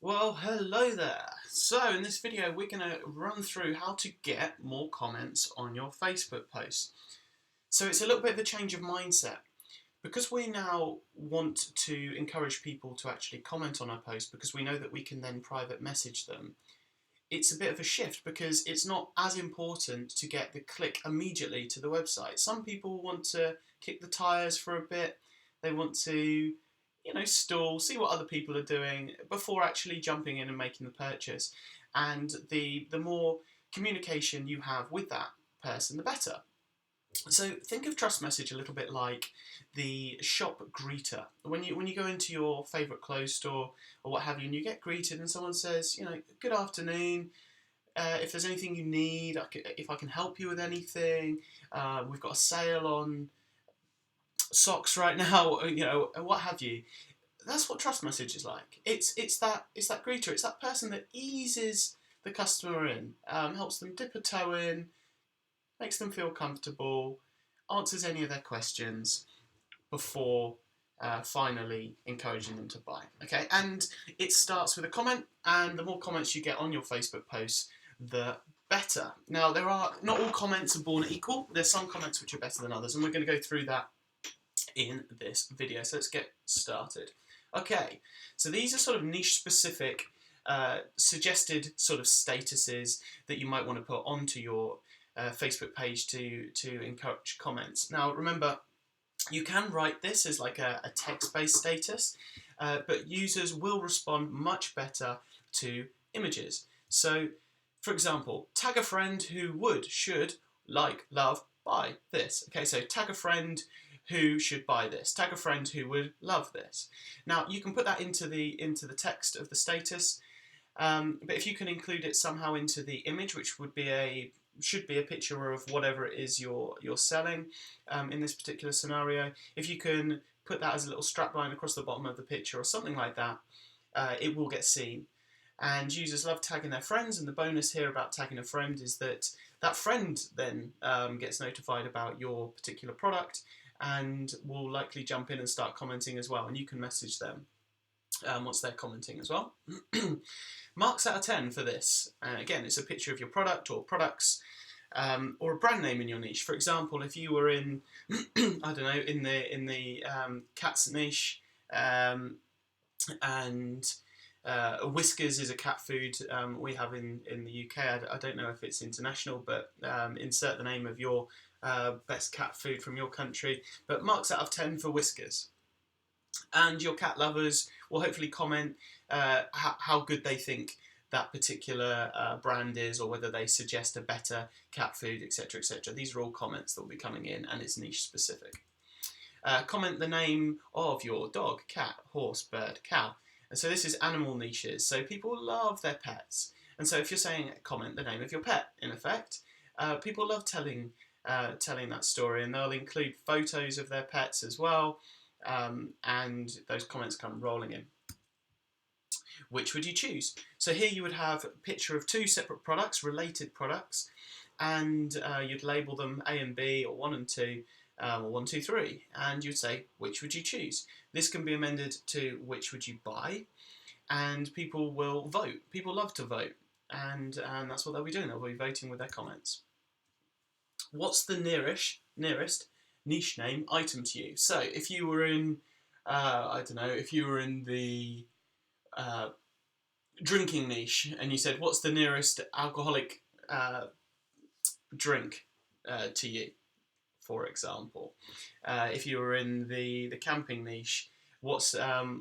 Well, hello there. So, in this video, we're going to run through how to get more comments on your Facebook posts. So, it's a little bit of a change of mindset. Because we now want to encourage people to actually comment on our posts because we know that we can then private message them, it's a bit of a shift because it's not as important to get the click immediately to the website. Some people want to kick the tires for a bit, they want to stall, see what other people are doing before actually jumping in and making the purchase. And the more communication you have with that person, the better. So think of Trust Message a little bit like the shop greeter. When you go into your favourite clothes store or what have you, and you get greeted, and someone says, good afternoon. If there's anything you need, if I can help you with anything, we've got a sale on socks right now, and what have you. That's what Trust Message is like. It's that greeter. It's that person that eases the customer in, helps them dip a toe in, makes them feel comfortable, answers any of their questions before finally encouraging them to buy. Okay, and it starts with a comment, and the more comments you get on your Facebook posts, the better. Now, there are not all comments are born equal. There's some comments which are better than others, and we're going to go through that in this video. So let's get started. Okay, so these are sort of niche specific suggested sort of statuses that you might want to put onto your Facebook page to encourage comments. Now remember, you can write this as like a text-based status, but users will respond much better to images. So, for example, tag a friend who would, should, like, love, buy this. Okay, so tag a friend who should buy this. Tag a friend who would love this. Now you can put that into the text of the status, but if you can include it somehow into the image, which should be a picture of whatever it is you're selling, in this particular scenario, if you can put that as a little strap line across the bottom of the picture or something like that, it will get seen. And users love tagging their friends, and the bonus here about tagging a friend is that that friend then gets notified about your particular product and will likely jump in and start commenting as well, and you can message them once they're commenting as well. Marks out of 10 for this. Again, it's a picture of your product or products, or a brand name in your niche. For example, if you were in, I don't know, in the cats niche, and Whiskers is a cat food we have in the UK. I don't know if it's international, but insert the name of your best cat food from your country. But marks out of 10 for Whiskers. And your cat lovers will hopefully comment how good they think that particular brand is, or whether they suggest a better cat food, etc., etc. These are all comments that will be coming in, and it's niche specific. Comment the name of your dog, cat, horse, bird, cow. And so this is animal niches. So people love their pets. And so if you're saying comment the name of your pet, in effect, people love telling that story, and they'll include photos of their pets as well, and those comments come rolling in. Which would you choose? So here you would have a picture of two separate products, related products, and you'd label them A and B, or 1 and 2, or 1, 2, 3, and you'd say, which would you choose? This can be amended to which would you buy, and people will vote. People love to vote, and that's what they'll be doing. They'll be voting with their comments. What's the nearest niche name item to you? So if you were in, I don't know, if you were in the drinking niche, and you said, what's the nearest alcoholic drink to you, for example. If you were in the camping niche, what's your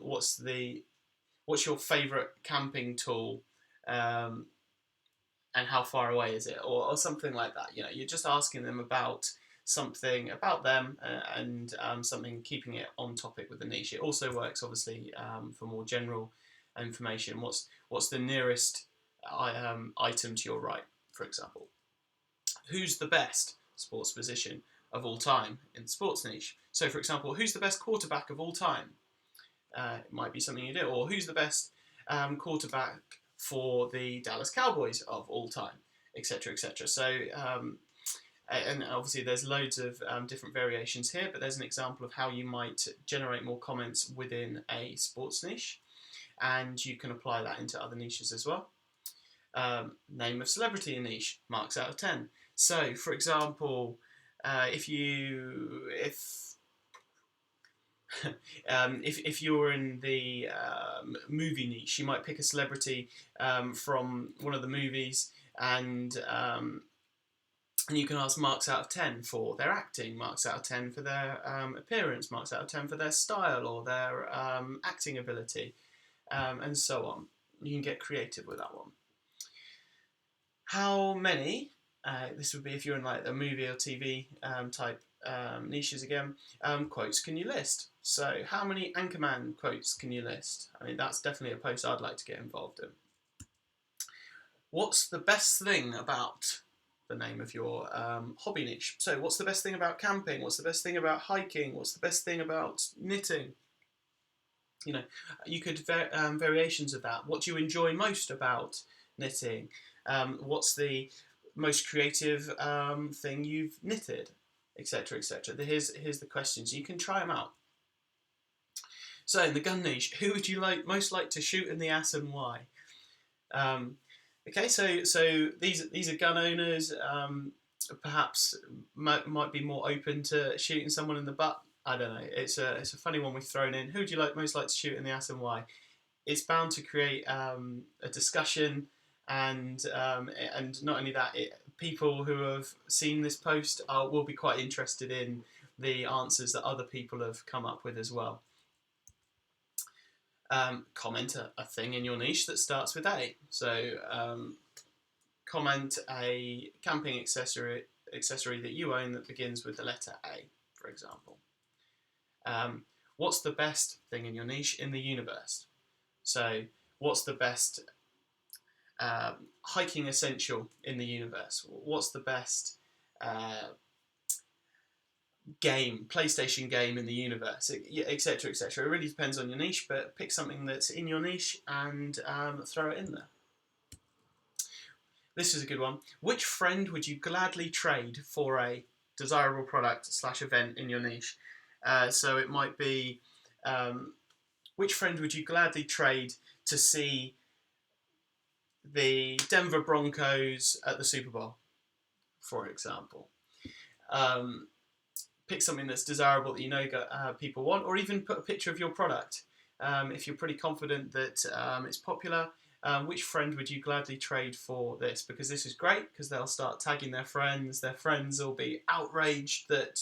favourite camping tool, and how far away is it, or something like that. You're just asking them about something about them, and something, keeping it on topic with the niche. It also works, obviously, for more general information. What's the nearest item to your right, for example? Who's the best sports position of all time in the sports niche? So, for example, who's the best quarterback of all time? It might be something you do. Or who's the best quarterback for the Dallas Cowboys of all time, etc., etc. So, and obviously there's loads of different variations here, but there's an example of how you might generate more comments within a sports niche. and you can apply that into other niches as well. Name of celebrity in niche, marks out of 10. So, for example, if if you're in the movie niche, you might pick a celebrity from one of the movies, and you can ask marks out of 10 for their acting, marks out of 10 for their appearance, marks out of 10 for their style or their acting ability, and so on. You can get creative with that one. How many, this would be if you're in like a movie or TV type niches again, quotes can you list? So how many Anchorman quotes can you list? I mean, that's definitely a post I'd like to get involved in. What's the best thing about the name of your hobby niche? So what's the best thing about camping? What's the best thing about hiking? What's the best thing about knitting? You know, you could variations of that. What do you enjoy most about knitting? What's the most creative thing you've knitted, etc., etc. Here's the questions. You can try them out. So in the gun niche, who would you most like to shoot in the ass and why? Okay, so these are gun owners. Perhaps might be more open to shooting someone in the butt. I don't know. It's a funny one we've thrown in. Who would you most like to shoot in the ass and why? It's bound to create a discussion, and not only that, people who have seen this post will be quite interested in the answers that other people have come up with as well. Comment a thing in your niche that starts with A. So comment a camping accessory that you own that begins with the letter A, for example. What's the best thing in your niche in the universe? So what's the best hiking essential in the universe? What's the best PlayStation game in the universe, etc., etc. It really depends on your niche, but pick something that's in your niche and throw it in there. This is a good one. Which friend would you gladly trade for a desirable product / event in your niche? So it might be, which friend would you gladly trade to see the Denver Broncos at the Super Bowl, for example? Pick something that's desirable that you know people want, or even put a picture of your product. If you're pretty confident that it's popular, which friend would you gladly trade for this? Because this is great, because they'll start tagging their friends. Their friends will be outraged that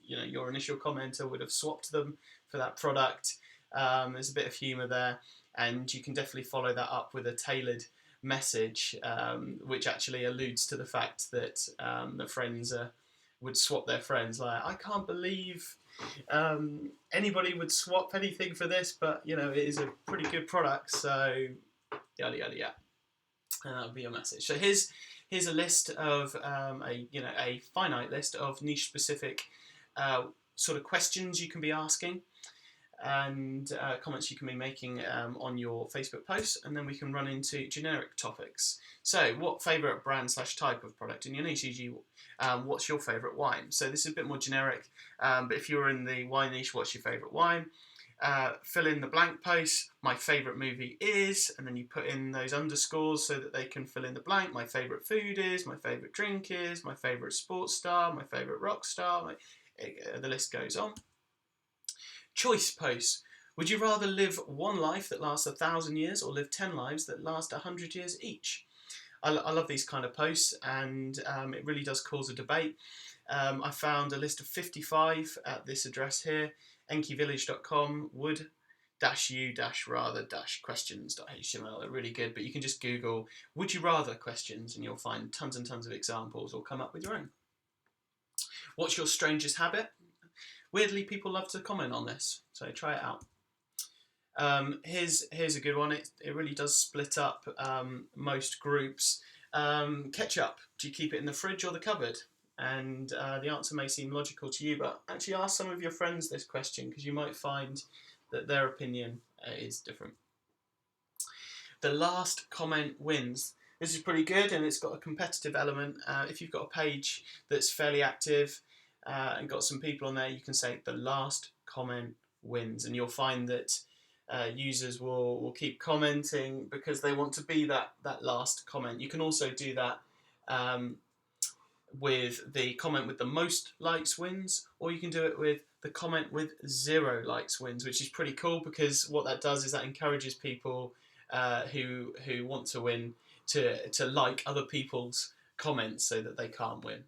your initial commenter would have swapped them for that product. There's a bit of humour there, and you can definitely follow that up with a tailored message, which actually alludes to the fact that the friends would swap their friends. Like, I can't believe anybody would swap anything for this, but it is a pretty good product, so yada yada yada. And that would be your message. So here's a list of a finite list of niche specific sort of questions you can be asking, and comments you can be making on your Facebook posts, and then we can run into generic topics. So what favourite brand / type of product in your niche? E.g., what's your favourite wine? So this is a bit more generic, but if you're in the wine niche, what's your favourite wine? Fill in the blank post. My favourite movie is, and then you put in those underscores so that they can fill in the blank. My favourite food is, my favourite drink is, my favourite sports star, my favourite rock star. The list goes on. Choice posts. Would you rather live one life that lasts 1,000 years or live 10 lives that last 100 years each? I love these kind of posts, and it really does cause a debate. I found a list of 55 at this address here, enkyvillage.com, would-you-rather-questions.html. They're really good, but you can just Google would you rather questions and you'll find tons and tons of examples, or come up with your own. What's your strangest habit? Weirdly, people love to comment on this, so try it out. Here's a good one. It really does split up most groups. Ketchup, do you keep it in the fridge or the cupboard? And the answer may seem logical to you, but actually ask some of your friends this question, because you might find that their opinion is different. The last comment wins. This is pretty good, and it's got a competitive element. If you've got a page that's fairly active and got some people on there, you can say the last comment wins, and you'll find that users will keep commenting because they want to be that last comment. You can also do that with the comment with the most likes wins, or you can do it with the comment with 0 likes wins, which is pretty cool because what that does is that encourages people who want to win to like other people's comments so that they can't win.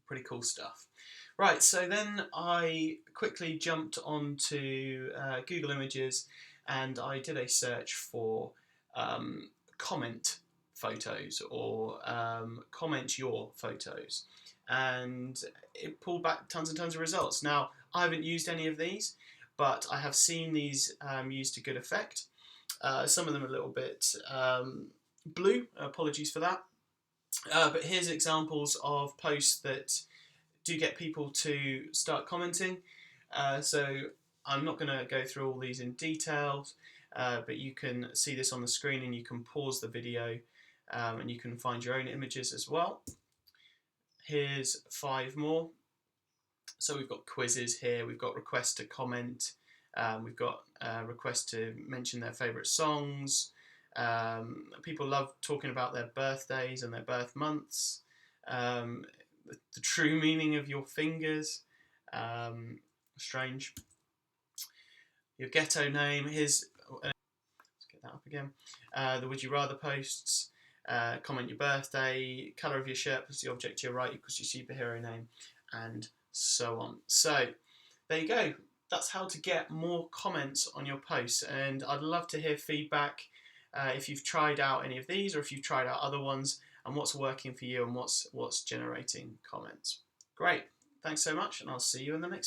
Pretty cool stuff. Right, so then I quickly jumped onto Google Images and I did a search for comment photos or comment your photos, and it pulled back tons and tons of results. Now, I haven't used any of these, but I have seen these used to good effect. Some of them are a little bit blue, apologies for that. But here's examples of posts that do get people to start commenting. So I'm not going to go through all these in detail, but you can see this on the screen and you can pause the video and you can find your own images as well. Here's 5 more. So we've got quizzes here, we've got requests to comment, we've got requests to mention their favourite songs. People love talking about their birthdays and their birth months. The true meaning of your fingers. Strange. Your ghetto name. Here's, let's get that up again. The would you rather posts. Comment your birthday. Colour of your shirt plus the object to your right equals your superhero name, and so on. So there you go. That's how to get more comments on your posts, and I'd love to hear feedback if you've tried out any of these or if you've tried out other ones and what's working for you and what's generating comments. Great. Thanks so much, and I'll see you in the next video.